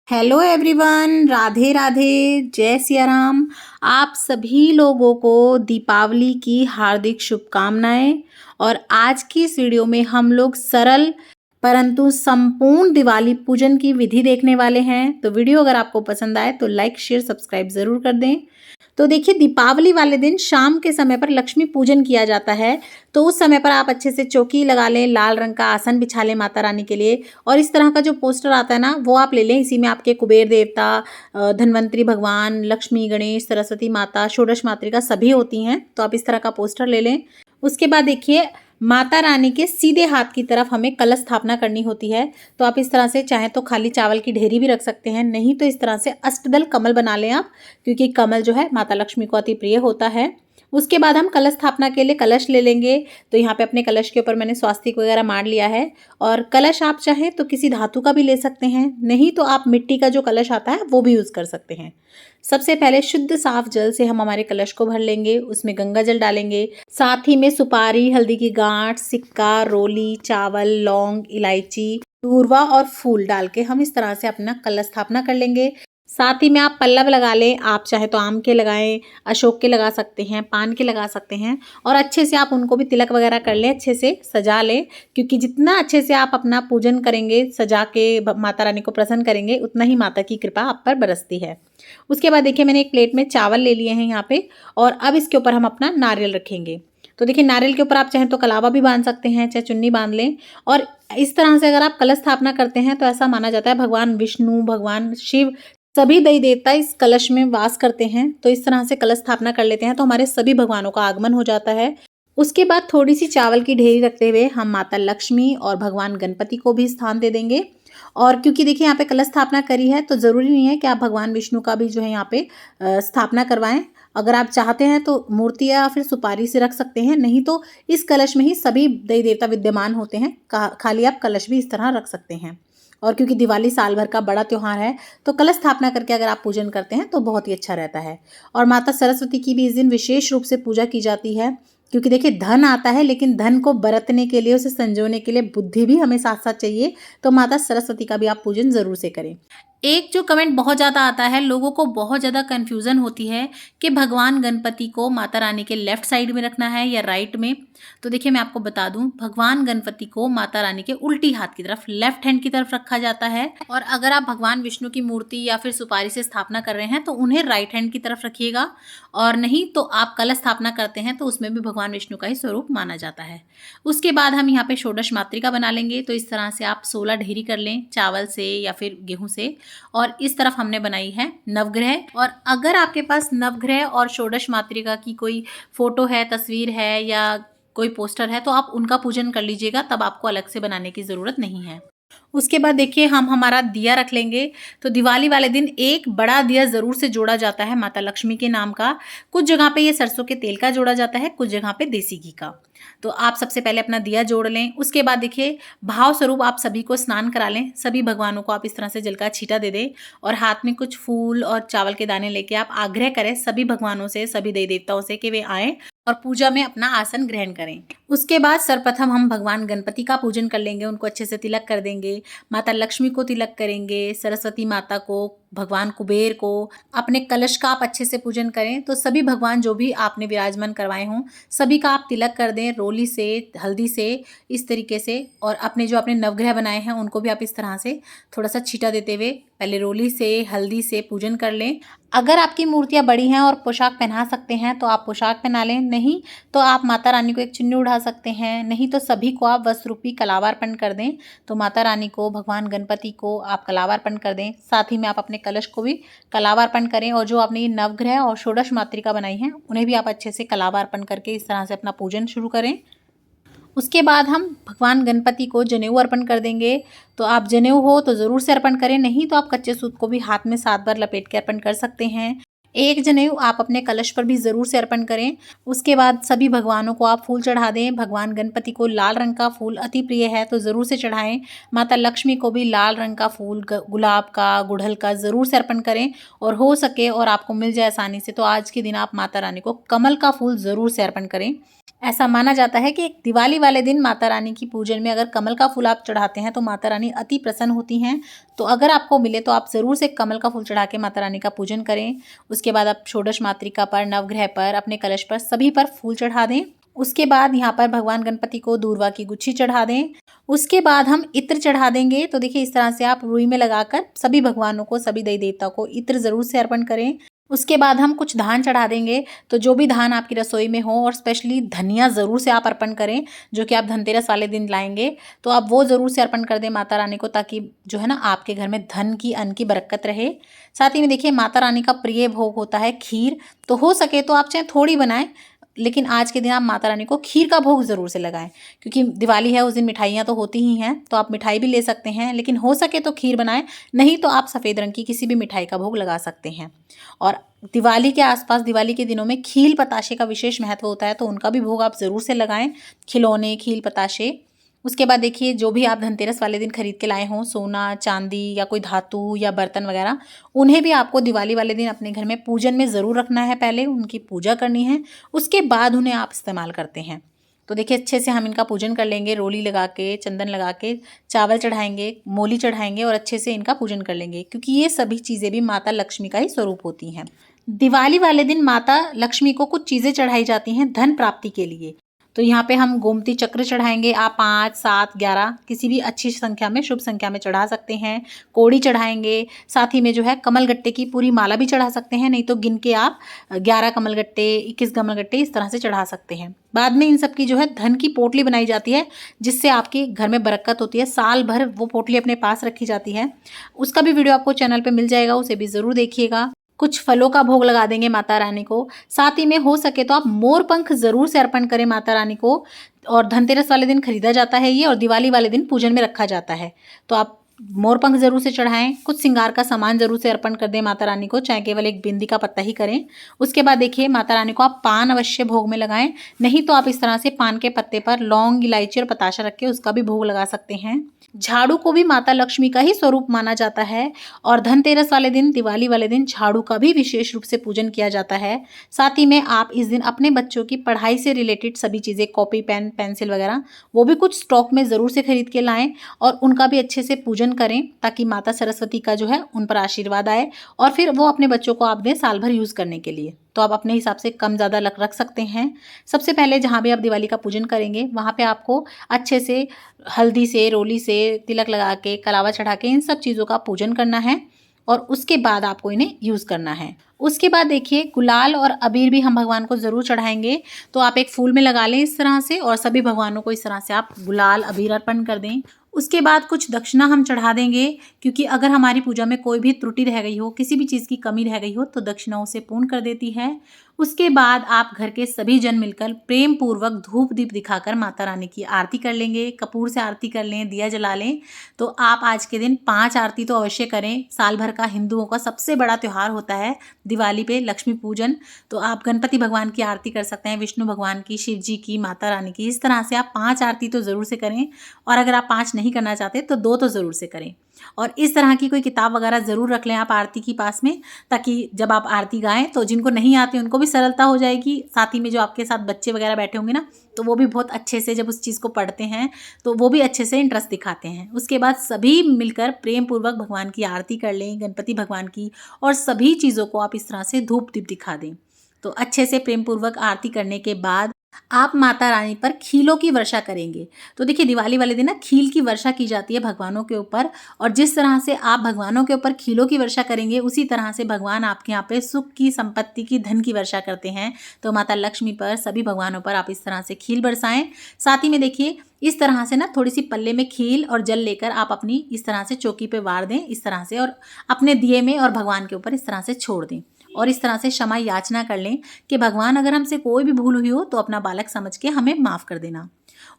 Hello everyone, Radhe Radhe, जय सिया राम। आप सभी लोगों को दीपावली की हार्दिक शुभकामनाएं। और आज की इस वीडियो में हम लोग सरल परंतु संपूर्ण दिवाली पूजन की विधि देखने वाले हैं। तो वीडियो अगर आपको पसंद आए तो लाइक शेयर सब्सक्राइब जरूर कर दें। तो देखिए, दीपावली वाले दिन शाम के समय पर लक्ष्मी पूजन किया जाता है। तो उस समय पर आप अच्छे से चौकी लगा लें, लाल रंग का आसन बिछा लें माता रानी के लिए। और इस तरह का जो पोस्टर आता है ना, वो आप ले लें। इसी में आपके कुबेर देवता, धन्वंतरी भगवान, लक्ष्मी, गणेश, सरस्वती माता, षोडश मातृका सभी होती हैं। तो आप इस तरह का पोस्टर ले लें। उसके बाद देखिए, माता रानी के सीधे हाथ की तरफ हमें कलश स्थापना करनी होती है। तो आप इस तरह से चाहें तो खाली चावल की ढेरी भी रख सकते हैं, नहीं तो इस तरह से अष्टदल कमल बना लें आप, क्योंकि कमल जो है माता लक्ष्मी को अति प्रिय होता है। उसके बाद हम कलश स्थापना के लिए कलश ले लेंगे। तो यहाँ पे अपने कलश के ऊपर मैंने स्वास्तिक वगैरह मार लिया है। और कलश आप चाहें तो किसी धातु का भी ले सकते हैं, नहीं तो आप मिट्टी का जो कलश आता है वो भी यूज़ कर सकते हैं। सबसे पहले शुद्ध साफ जल से हम हमारे कलश को भर लेंगे, उसमें गंगा जल डालेंगे। साथ ही में सुपारी, हल्दी की गांठ, सिक्का, रोली, चावल, लौंग, इलायची, दूर्वा और फूल डाल के हम इस तरह से अपना कलश स्थापना कर लेंगे। साथ ही में आप पल्लव लगा लें, आप चाहे तो आम के लगाएं, अशोक के लगा सकते हैं, पान के लगा सकते हैं। और अच्छे से आप उनको भी तिलक वगैरह कर लें, अच्छे से सजा लें, क्योंकि जितना अच्छे से आप अपना पूजन करेंगे, सजा के माता रानी को प्रसन्न करेंगे, उतना ही माता की कृपा आप पर बरसती है। उसके बाद देखिए, मैंने एक प्लेट में चावल ले लिए हैं यहाँ पे। और अब इसके ऊपर हम अपना नारियल रखेंगे। तो देखिए, नारियल के ऊपर आप चाहें तो कलावा भी बांध सकते हैं, चाहे चुन्नी बांध लें। और इस तरह से अगर आप कलश स्थापना करते हैं तो ऐसा माना जाता है भगवान विष्णु, भगवान शिव, सभी देवी देवता इस कलश में वास करते हैं। तो इस तरह से कलश स्थापना कर लेते हैं तो हमारे सभी भगवानों का आगमन हो जाता है। उसके बाद थोड़ी सी चावल की ढेरी रखते हुए हम माता लक्ष्मी और भगवान गणपति को भी स्थान दे देंगे। और क्योंकि देखिए, यहाँ पे कलश स्थापना करी है तो ज़रूरी नहीं है कि आप भगवान विष्णु का भी जो है यहाँ पे स्थापना करवाएं। अगर आप चाहते हैं तो मूर्ति या फिर सुपारी से रख सकते हैं, नहीं तो इस कलश में ही सभी देवी देवता विद्यमान होते हैं। खाली आप कलश भी इस तरह रख सकते हैं। और क्योंकि दिवाली साल भर का बड़ा त्यौहार है, तो कलश स्थापना करके अगर आप पूजन करते हैं तो बहुत ही अच्छा रहता है। और माता सरस्वती की भी इस दिन विशेष रूप से पूजा की जाती है, क्योंकि देखिए, धन आता है, लेकिन धन को बरतने के लिए, उसे संजोने के लिए बुद्धि भी हमें साथ साथ चाहिए। तो माता सरस्वती का भी आप पूजन जरूर से करें। एक जो कमेंट बहुत ज़्यादा आता है, लोगों को बहुत ज़्यादा कन्फ्यूज़न होती है कि भगवान गणपति को माता रानी के लेफ्ट साइड में रखना है या राइट में। तो देखिए, मैं आपको बता दूं, भगवान गणपति को माता रानी के उल्टी हाथ की तरफ, लेफ्ट हैंड की तरफ रखा जाता है। और अगर आप भगवान विष्णु की मूर्ति या फिर सुपारी से स्थापना कर रहे हैं तो उन्हें राइट हैंड की तरफ रखिएगा। और नहीं तो आप कलश स्थापना करते हैं तो उसमें भी भगवान विष्णु का ही स्वरूप माना जाता है। उसके बाद हम यहाँ पे षोडश मातृका बना लेंगे। तो इस तरह से आप 16 ढेरी कर लें, चावल से या फिर गेहूं से। और इस तरफ हमने बनाई है नवग्रह। और अगर आपके पास नवग्रह और षोडश मातृका की कोई फोटो है, तस्वीर है या कोई पोस्टर है, तो आप उनका पूजन कर लीजिएगा, तब आपको अलग से बनाने की ज़रूरत नहीं है। उसके बाद देखिए, हम हमारा दिया रख लेंगे। तो दिवाली वाले दिन एक बड़ा दिया ज़रूर से जोड़ा जाता है माता लक्ष्मी के नाम का। कुछ जगह पे ये सरसों के तेल का जोड़ा जाता है, कुछ जगह पे देसी घी का। तो आप सबसे पहले अपना दिया जोड़ लें। उसके बाद देखिए, भाव स्वरूप आप सभी को स्नान करा लें। सभी भगवानों को आप इस तरह से जल का छींटा दे दें और हाथ में कुछ फूल और चावल के दाने लेके आप आग्रह करें सभी भगवानों से, सभी देवी देवताओं से कि वे आएँ और पूजा में अपना आसन ग्रहण करें। उसके बाद सर्वप्रथम हम भगवान गणपति का पूजन कर लेंगे, उनको अच्छे से तिलक कर देंगे। माता लक्ष्मी को तिलक करेंगे, सरस्वती माता को, भगवान कुबेर को, अपने कलश का आप अच्छे से पूजन करें। तो सभी भगवान जो भी आपने विराजमान करवाए हों, सभी का आप तिलक कर दें रोली से, हल्दी से, इस तरीके से। और अपने जो आपने नवग्रह बनाए हैं उनको भी आप इस तरह से थोड़ा सा छींटा देते हुए पहले रोली से, हल्दी से पूजन कर लें। अगर आपकी मूर्तियाँ बड़ी हैं और पोशाक पहना सकते हैं तो आप पोशाक पहना लें, नहीं तो आप माता रानी को एक चुन्नी उड़ा सकते हैं, नहीं तो सभी को आप वस्त्र रूपी कलावार्पण कर दें। तो माता रानी को, भगवान गणपति को आप कलावार्पण कर दें, साथ ही में आप अपने कलश को भी कलावार्पण करें। और जो आपने नवग्रह और षोडश मातृका बनाई हैं उन्हें भी आप अच्छे से कलावार्पण करके इस तरह से अपना पूजन शुरू करें। उसके बाद हम भगवान गणपति को जनेऊ अर्पण कर देंगे। तो आप जनेऊ हो तो ज़रूर से अर्पण करें, नहीं तो आप कच्चे सूत को भी हाथ में 7 बार लपेट के अर्पण कर सकते हैं। एक जनेऊ आप अपने कलश पर भी ज़रूर से अर्पण करें। उसके बाद सभी भगवानों को आप फूल चढ़ा दें। भगवान गणपति को लाल रंग का फूल अति प्रिय है तो ज़रूर से चढ़ाएं। माता लक्ष्मी को भी लाल रंग का फूल, गुलाब का, गुड़हल का ज़रूर से अर्पण करें। और हो सके और आपको मिल जाए आसानी से तो आज के दिन आप माता रानी को कमल का फूल ज़रूर से अर्पण करें। ऐसा माना जाता है कि दिवाली वाले दिन माता रानी की पूजन में अगर कमल का फूल आप चढ़ाते हैं तो माता रानी अति प्रसन्न होती हैं। तो अगर आपको मिले तो आप ज़रूर से कमल का फूल चढ़ा के माता रानी का पूजन करें। उसके बाद आप षोडश मातृका पर, नवग्रह पर, अपने कलश पर, सभी पर फूल चढ़ा दें। उसके बाद यहाँ पर भगवान गणपति को दूर्वा की गुच्छी चढ़ा दें। उसके बाद हम इत्र चढ़ा देंगे। तो देखिए इस तरह से आप रुई में लगाकर सभी भगवानों को, सभी देवी देवताओं को इत्र ज़रूर से अर्पण करें। उसके बाद हम कुछ धान चढ़ा देंगे। तो जो भी धान आपकी रसोई में हो, और स्पेशली धनिया ज़रूर से आप अर्पण करें, जो कि आप धनतेरस वाले दिन लाएंगे। तो आप वो ज़रूर से अर्पण कर दें माता रानी को, ताकि जो है ना आपके घर में धन की, अन्न की बरकत रहे। साथ ही में देखिए माता रानी का प्रिय भोग होता है खीर। तो हो सके तो आप चाहे थोड़ी बनाएं, लेकिन आज के दिन आप माता रानी को खीर का भोग ज़रूर से लगाएं, क्योंकि दिवाली है, उस दिन मिठाइयाँ तो होती ही हैं। तो आप मिठाई भी ले सकते हैं, लेकिन हो सके तो खीर बनाएं, नहीं तो आप सफ़ेद रंग की किसी भी मिठाई का भोग लगा सकते हैं। और दिवाली के आसपास, दिवाली के दिनों में खील पताशे का विशेष महत्व होता है, तो उनका भी भोग आप ज़रूर से लगाएं, खिलौने, खील पताशे। उसके बाद देखिए जो भी आप धनतेरस वाले दिन खरीद के लाए हों, सोना, चांदी या कोई धातु या बर्तन वगैरह, उन्हें भी आपको दिवाली वाले दिन अपने घर में पूजन में ज़रूर रखना है। पहले उनकी पूजा करनी है, उसके बाद उन्हें आप इस्तेमाल करते हैं। तो देखिए अच्छे से हम इनका पूजन कर लेंगे, रोली लगा के, चंदन लगा के, चावल चढ़ाएंगे, मोली चढ़ाएंगे और अच्छे से इनका पूजन कर लेंगे, क्योंकि ये सभी चीज़ें भी माता लक्ष्मी का ही स्वरूप होती हैं। दिवाली वाले दिन माता लक्ष्मी को कुछ चीज़ें चढ़ाई जाती हैं धन प्राप्ति के लिए। तो यहाँ पे हम गोमती चक्र चढ़ाएंगे। आप 5, 7, 11 किसी भी अच्छी संख्या में, शुभ संख्या में चढ़ा सकते हैं। कोड़ी चढ़ाएंगे। साथ ही में जो है कमल गट्टे की पूरी माला भी चढ़ा सकते हैं, नहीं तो गिन के आप 11 कमल गट्टे, 21 कमल गट्टे इस तरह से चढ़ा सकते हैं। बाद में इन सब की जो है धन की पोटली बनाई जाती है, जिससे आपके घर में बरकत होती है। साल भर वो पोटली अपने पास रखी जाती है। उसका भी वीडियो आपको चैनल पे मिल जाएगा, उसे भी ज़रूर देखिएगा। कुछ फलों का भोग लगा देंगे माता रानी को। साथ ही में हो सके तो आप मोर पंख ज़रूर से अर्पण करें माता रानी को। और धनतेरस वाले दिन खरीदा जाता है ये, और दिवाली वाले दिन पूजन में रखा जाता है। तो आप मोर पंख ज़रूर से चढ़ाएं। कुछ श्रृंगार का सामान ज़रूर से अर्पण कर दें माता रानी को, चाहे केवल एक बिंदी का पत्ता ही करें। उसके बाद देखिए माता रानी को आप पान अवश्य भोग में लगाएं, नहीं तो आप इस तरह से पान के पत्ते पर लौंग, इलायची और पताशा रख के उसका भी भोग लगा सकते हैं। झाड़ू को भी माता लक्ष्मी का ही स्वरूप माना जाता है, और धनतेरस वाले दिन, दिवाली वाले दिन झाड़ू का भी विशेष रूप से पूजन किया जाता है। साथ ही में आप इस दिन अपने बच्चों की पढ़ाई से रिलेटेड सभी चीज़ें, कॉपी, पेन, पेंसिल वगैरह, वो भी कुछ स्टॉक में ज़रूर से खरीद के लाएं और उनका भी अच्छे से पूजन करें, ताकि माता सरस्वती का जो है उन पर आशीर्वाद आए, और फिर वो अपने बच्चों को आप दें साल भर यूज़ करने के लिए। तो आप अपने हिसाब से कम ज़्यादा रख सकते हैं। सबसे पहले जहाँ भी आप दिवाली का पूजन करेंगे, वहाँ पे आपको अच्छे से हल्दी से, रोली से, तिलक लगा के, कलावा चढ़ा के, इन सब चीज़ों का पूजन करना है, और उसके बाद आपको इन्हें यूज़ करना है। उसके बाद देखिए गुलाल और अबीर भी हम भगवान को ज़रूर चढ़ाएंगे। तो आप एक फूल में लगा लें इस तरह से, और सभी भगवानों को इस तरह से आप गुलाल, अबीर अर्पण कर दें। उसके बाद कुछ दक्षिणा हम चढ़ा देंगे, क्योंकि अगर हमारी पूजा में कोई भी त्रुटि रह गई हो, किसी भी चीज़ की कमी रह गई हो, तो दक्षिणा उसे पूर्ण कर देती है। उसके बाद आप घर के सभी जन मिलकर प्रेम पूर्वक धूप दीप दिखाकर माता रानी की आरती कर लेंगे। कपूर से आरती कर लें, दिया जला लें। तो आप आज के दिन 5 आरती तो अवश्य करें। साल भर का हिंदुओं का सबसे बड़ा त्यौहार होता है दिवाली पे, लक्ष्मी पूजन। तो आप गणपति भगवान की आरती कर सकते हैं, विष्णु भगवान की, शिव जी की, माता रानी की। इस तरह से आप 5 आरती तो ज़रूर से करें, और अगर आप 5 नहीं करना चाहते तो 2 तो ज़रूर से करें। और इस तरह की कोई किताब वगैरह ज़रूर रख लें आप आरती की पास में, ताकि जब आप आरती गाएं तो जिनको नहीं आते उनको भी सरलता हो जाएगी। साथ ही में जो आपके साथ बच्चे वगैरह बैठे होंगे ना, तो वो भी बहुत अच्छे से जब उस चीज़ को पढ़ते हैं तो वो भी अच्छे से इंटरेस्ट दिखाते हैं। उसके बाद सभी मिलकर प्रेम पूर्वक भगवान की आरती कर लें, गणपति भगवान की, और सभी चीज़ों को आप इस तरह से धूप दीप दिखा दें। तो अच्छे से प्रेम पूर्वक आरती करने के बाद आप माता रानी पर खीलों की वर्षा करेंगे। तो देखिए दिवाली वाले दिन ना खील की वर्षा की जाती है भगवानों के ऊपर, और जिस तरह से आप भगवानों के ऊपर खीलों की वर्षा करेंगे, उसी तरह से भगवान आपके यहाँ पे सुख की, संपत्ति की, धन की वर्षा करते हैं। तो माता लक्ष्मी पर, सभी भगवानों पर आप इस तरह से खील बरसाएं। साथ ही में देखिए इस तरह से ना थोड़ी सी पल्ले में खील और जल लेकर आप अपनी इस तरह से चौकी पे वार दें इस तरह से, और अपने दिए में और भगवान के ऊपर इस तरह से छोड़ दें, और इस तरह से क्षमा याचना कर लें कि भगवान अगर हमसे कोई भी भूल हुई हो तो अपना बालक समझ के हमें माफ़ कर देना।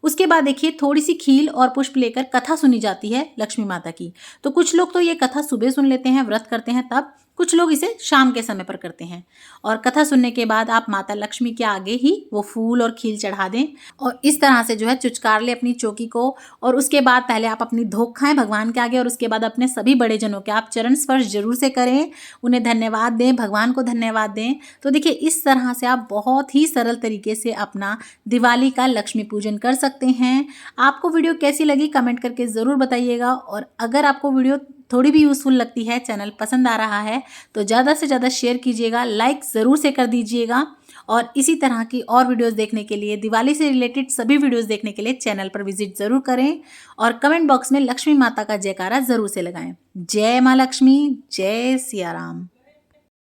उसके बाद देखिए थोड़ी सी खील और पुष्प लेकर कथा सुनी जाती है लक्ष्मी माता की। तो कुछ लोग तो ये कथा सुबह सुन लेते हैं, व्रत करते हैं तब, कुछ लोग इसे शाम के समय पर करते हैं। और कथा सुनने के बाद आप माता लक्ष्मी के आगे ही वो फूल और खील चढ़ा दें और इस तरह से जो है चुचकार ले अपनी चौकी को। और उसके बाद पहले आप अपनी धोख खाएं भगवान के आगे और उसके बाद अपने सभी बड़े जनों के आप चरण स्पर्श जरूर से करें, उन्हें धन्यवाद दें, भगवान को धन्यवाद दें। तो देखिए इस तरह से आप बहुत ही सरल तरीके से अपना दिवाली का लक्ष्मी पूजन कर सकते हैं। आपको वीडियो कैसी लगी कमेंट करके ज़रूर बताइएगा। और अगर आपको वीडियो थोड़ी भी यूज़फुल लगती है, चैनल पसंद आ रहा है, तो ज़्यादा से ज़्यादा शेयर कीजिएगा, लाइक ज़रूर से कर दीजिएगा। और इसी तरह की और वीडियोस देखने के लिए, दिवाली से रिलेटेड सभी वीडियोस देखने के लिए चैनल पर विजिट ज़रूर करें और कमेंट बॉक्स में लक्ष्मी माता का जयकारा ज़रूर से लगाएं। जय माँ लक्ष्मी, जय सिया राम।